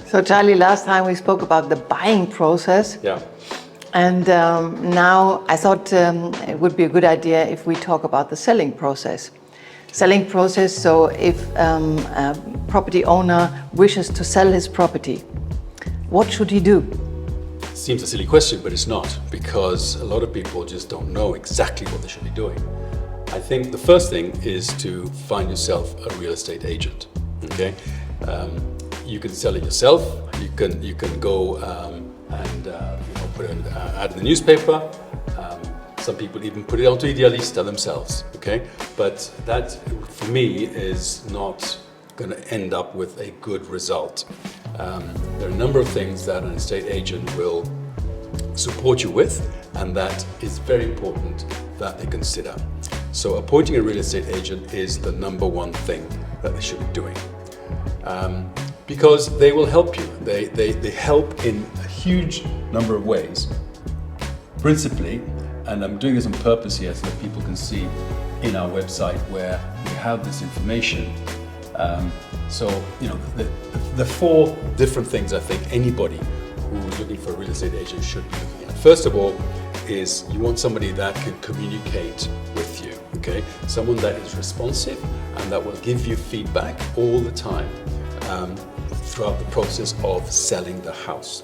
So Charlie, last time we spoke about the buying process. Yeah. And now I thought it would be a good idea if we talk about the selling process. Selling process, so if a property owner wishes to sell his property, what should he do? Seems a silly question, but it's not, because a lot of people just don't know exactly what they should be doing. I think the first thing is to find yourself a real estate agent. Okay, you can sell it yourself. You can go and put an ad in the newspaper. Some people even put it onto Idealista themselves. Okay, but that for me is not going to end up with a good result. There are a number of things that an estate agent will support you with, and that is very important that they consider. So appointing a real estate agent is the number one thing that they should be doing, because they will help you. They help in a huge number of ways. Principally, and I'm doing this on purpose here so that people can see in our website where we have this information. The four different things I think anybody who's looking for a real estate agent should be looking at. First of all is you want somebody that can communicate with you, okay? Someone that is responsive and that will give you feedback all the time throughout the process of selling the house.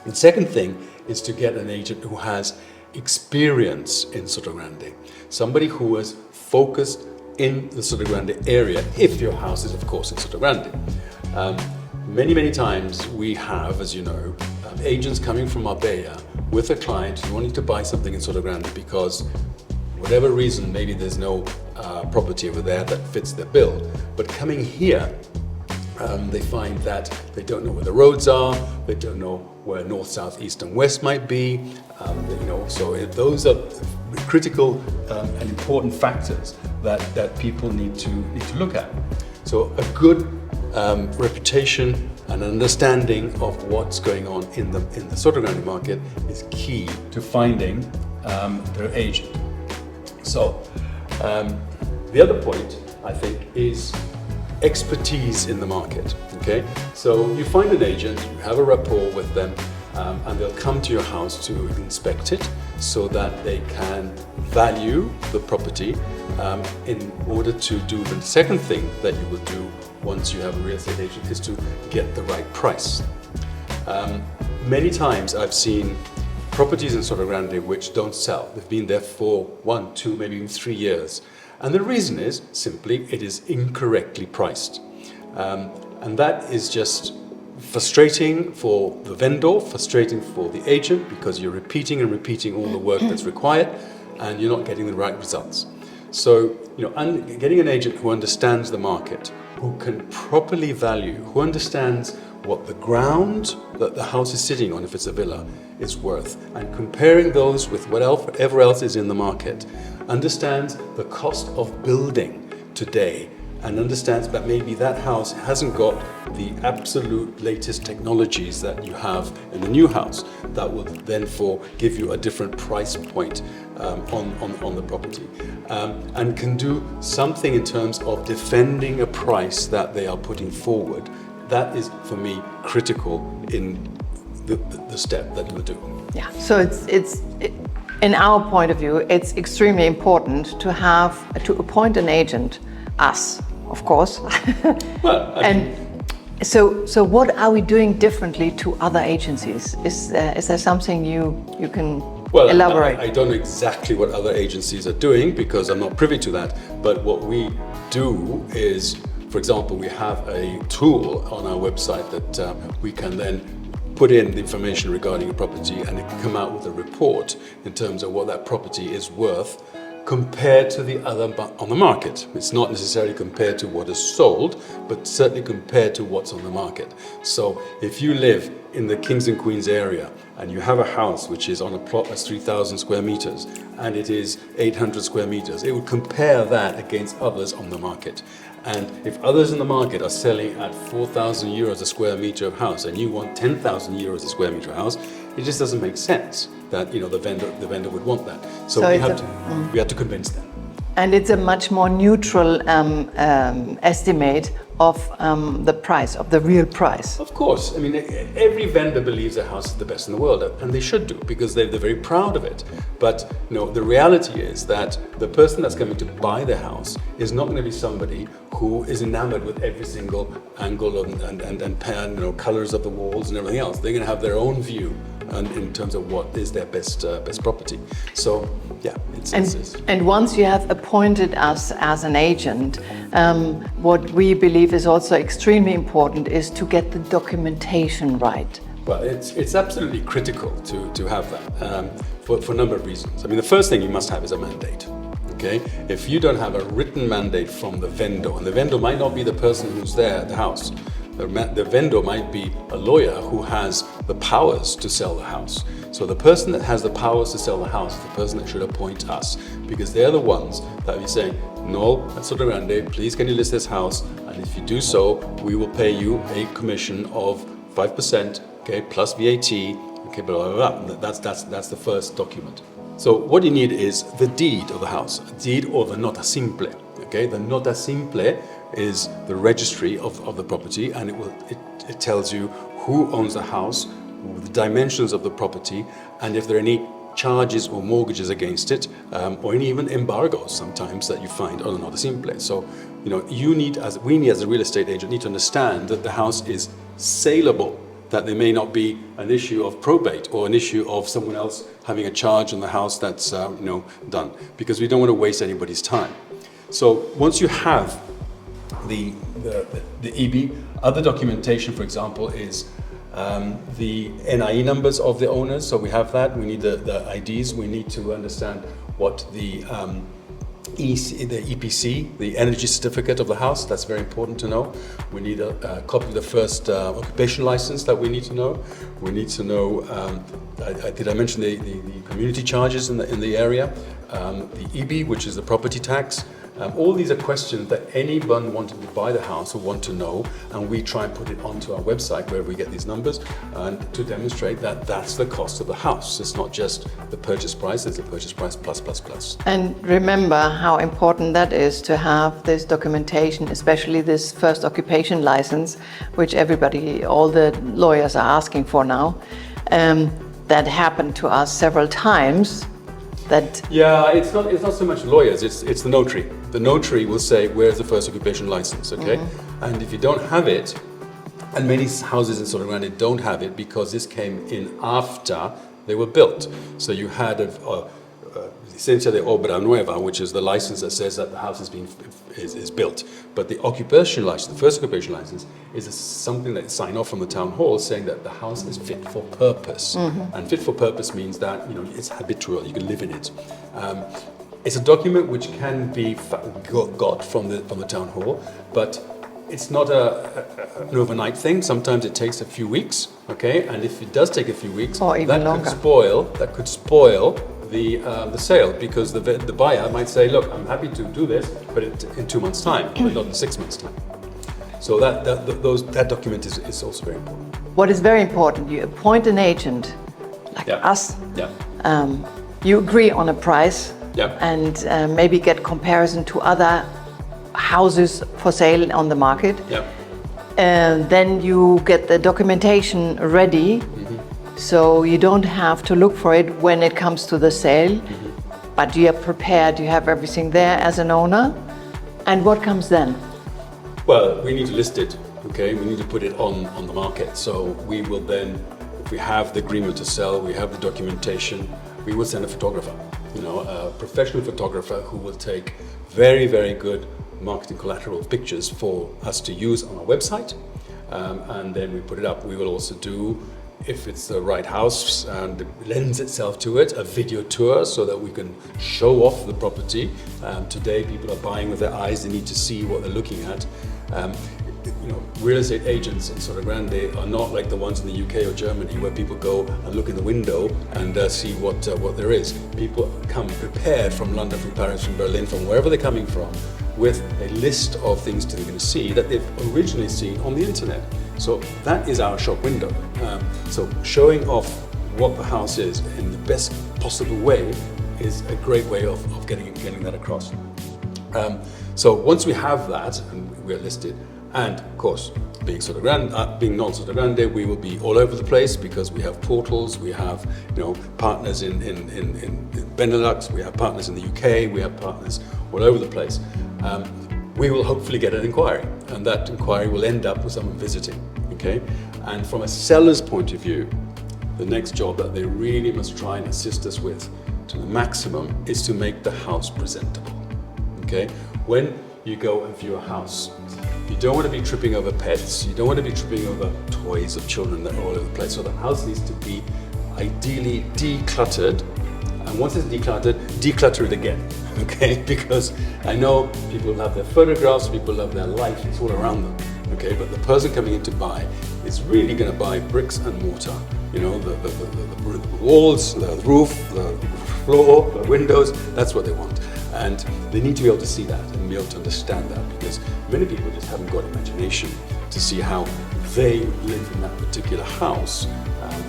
The second thing is to get an agent who has experience in Sotogrande, somebody who is focused in the Sotogrande area, if your house is of course in Sotogrande. Many times we have, as you know, agents coming from Marbella with a client who wanting to buy something in Sotogrande because whatever reason, maybe there's no property over there that fits their bill, but coming here they find that they don't know where the roads are, they don't know where north, south, east and west might be, so those are critical and important factors that people need to look at. So a good reputation and understanding of what's going on in the Sotogrande market is key to finding their agent. So the other point I think is expertise in the market. Okay, so you find an agent, you have a rapport with them, and they'll come to your house to inspect it so that they can value the property in order to do the second thing that you will do once you have a real estate agent is to get the right price. Many times I've seen properties in Sotogrande which don't sell. They've been there for 1, 2, maybe even 3 years. And the reason is simply it is incorrectly priced. And that is just frustrating for the vendor, frustrating for the agent, because you're repeating all the work that's required and you're not getting the right results. So, getting an agent who understands the market, who can properly value, who understands what the ground that the house is sitting on, if it's a villa, is worth, and comparing those with whatever else is in the market, understands the cost of building today, and understands that maybe that house hasn't got the absolute latest technologies that you have in the new house, that will therefore give you a different price point on the property, and can do something in terms of defending a price that they are putting forward. That is, for me, critical in the step that you do. Yeah, so it's in our point of view, it's extremely important to appoint an agent, us, of course. Well, so what are we doing differently to other agencies? Is there something you can elaborate? I don't know exactly what other agencies are doing because I'm not privy to that. But what we do is, for example, we have a tool on our website that we can then put in the information regarding a property, and it can come out with a report in terms of what that property is worth compared to the other on the market. It's not necessarily compared to what is sold, but certainly compared to what's on the market. So if you live in the Kings and Queens area and you have a house which is on a plot that's 3,000 square meters and it is 800 square meters, it would compare that against others on the market. And if others in the market are selling at 4,000 euros a square meter of house and you want 10,000 euros a square meter of house, it just doesn't make sense that the vendor would want that. So we have to convince them. And it's a much more neutral estimate of the price, of the real price. Of course, I mean, every vendor believes their house is the best in the world, and they should do, because they're very proud of it. But the reality is that the person that's coming to buy the house is not going to be somebody who is enamored with every single angle and pan, colors of the walls and everything else. They're going to have their own view in terms of what is their best property. So yeah, and once you have appointed us as an agent, what we believe is also extremely important is to get the documentation right. Well, it's absolutely critical to have that for a number of reasons. I mean, the first thing you must have is a mandate. Okay, if you don't have a written mandate from the vendor, and the vendor might not be the person who's there at the house. The vendor might be a lawyer who has the powers to sell the house. So the person that has the powers to sell the house is the person that should appoint us, because they're the ones that will be saying, "No, at Sotogrande, please can you list this house? And if you do so, we will pay you a commission of 5%, okay, plus VAT, okay, blah, blah, blah." That's the first document. So what you need is the deed of the house, a deed or the nota simple. Okay, the nota simple is the registry of the property, and it tells you who owns the house, the dimensions of the property, and if there are any charges or mortgages against it, or any even embargoes sometimes that you find on a nota simple. So we need as a real estate agent need to understand that the house is saleable, that there may not be an issue of probate or an issue of someone else having a charge on the house that's done, because we don't want to waste anybody's time. So once you have the EB, other documentation, for example, is the NIE numbers of the owners. So we have that. We need the IDs. We need to understand what the EPC, the energy certificate of the house. That's very important to know. We need a copy of the first occupation license that we need to know. We need to know. Did I mention the community charges in the area? The EB, which is the property tax. All these are questions that anyone wanting to buy the house will want to know, and we try and put it onto our website where we get these numbers, and to demonstrate that that's the cost of the house. It's not just the purchase price, it's the purchase price plus. And remember how important that is to have this documentation, especially this first occupation license, which all the lawyers are asking for now. That happened to us several times. Yeah, it's not so much lawyers, it's the notary. The notary will say, "Where's the first occupation license?" Okay, and if you don't have it, and many houses in Sotogrande don't have it because this came in after they were built. So you had licencia de obra nueva, which is the license that says that the house is built. But the occupation license, the first occupation license, is something that is signed off from the town hall saying that the house is fit for purpose. And fit for purpose means that it's habitual, you can live in it. It's a document which can be got from the town hall, but it's not an overnight thing. Sometimes it takes a few weeks, okay? And if it does take a few weeks, or even longer, that could spoil the sale, because the buyer might say, "Look, I'm happy to do this, but in 2 months' time, but not in 6 months' time." So that document is also very important. What is very important, you appoint an agent like us. Yeah. You agree on a price. Yeah. And maybe get comparison to other houses for sale on the market. Yeah. And then you get the documentation ready, so you don't have to look for it when it comes to the sale, but you are prepared, you have everything there as an owner. And what comes then? Well, we need to list it, okay? We need to put it on the market. So we will then, if we have the agreement to sell, we have the documentation, we will send a photographer, a professional photographer who will take very, very good marketing collateral pictures for us to use on our website, and then we put it up. We will also do, if it's the right house and it lends itself to it, a video tour so that we can show off the property. Today people are buying with their eyes, they need to see what they're looking at. Real estate agents in Sotogrande are not like the ones in the UK or Germany where people go and look in the window and see what there is. People come prepared from London, from Paris, from Berlin, from wherever they're coming from, with a list of things they're going to see that they've originally seen on the internet. So that is our shop window. So showing off what the house is in the best possible way is a great way of getting that across. So once we have that and we're listed, and of course, being Sotogrande, being non-Sotogrande, we will be all over the place because we have portals, we have partners in Benelux, we have partners in the UK, we have partners all over the place. We will hopefully get an inquiry, and that inquiry will end up with someone visiting. Okay, and from a seller's point of view, the next job that they really must try and assist us with to the maximum is to make the house presentable. Okay, when you go and view a house, you don't want to be tripping over pets, you don't want to be tripping over toys of children that are all over the place. So the house needs to be ideally decluttered, and once it's decluttered, declutter it again. Okay, because I know people have their photographs, people have their life, it's all around them. Okay, but the person coming in to buy is really going to buy bricks and mortar. The walls, the roof, the floor, the windows, that's what they want. And they need to be able to see that and be able to understand that, because many people just haven't got imagination to see how they would live in that particular house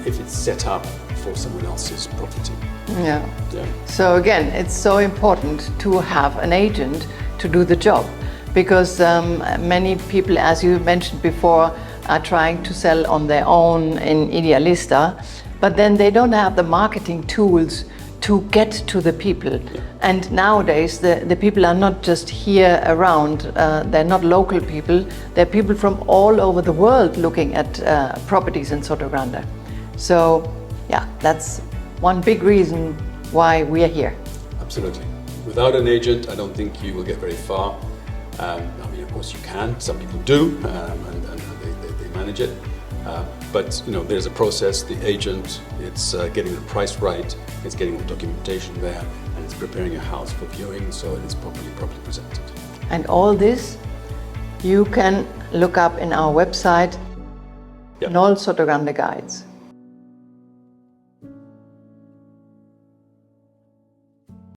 if it's set up for someone else's property. Yeah. So again, it's so important to have an agent to do the job, because many people, as you mentioned before, are trying to sell on their own in Idealista, but then they don't have the marketing tools to get to the people. And nowadays the people are not just here around, they're not local people, they're people from all over the world looking at properties in Sotogrande. So yeah, that's one big reason why we are here. Absolutely. Without an agent, I don't think you will get very far. I mean, of course you can, some people do, and they manage it. But there's a process. The agent, it's getting the price right, it's getting the documentation there, and it's preparing your house for viewing so it is properly presented. And all this you can look up in our website, Yep. All Sotogrande Guides.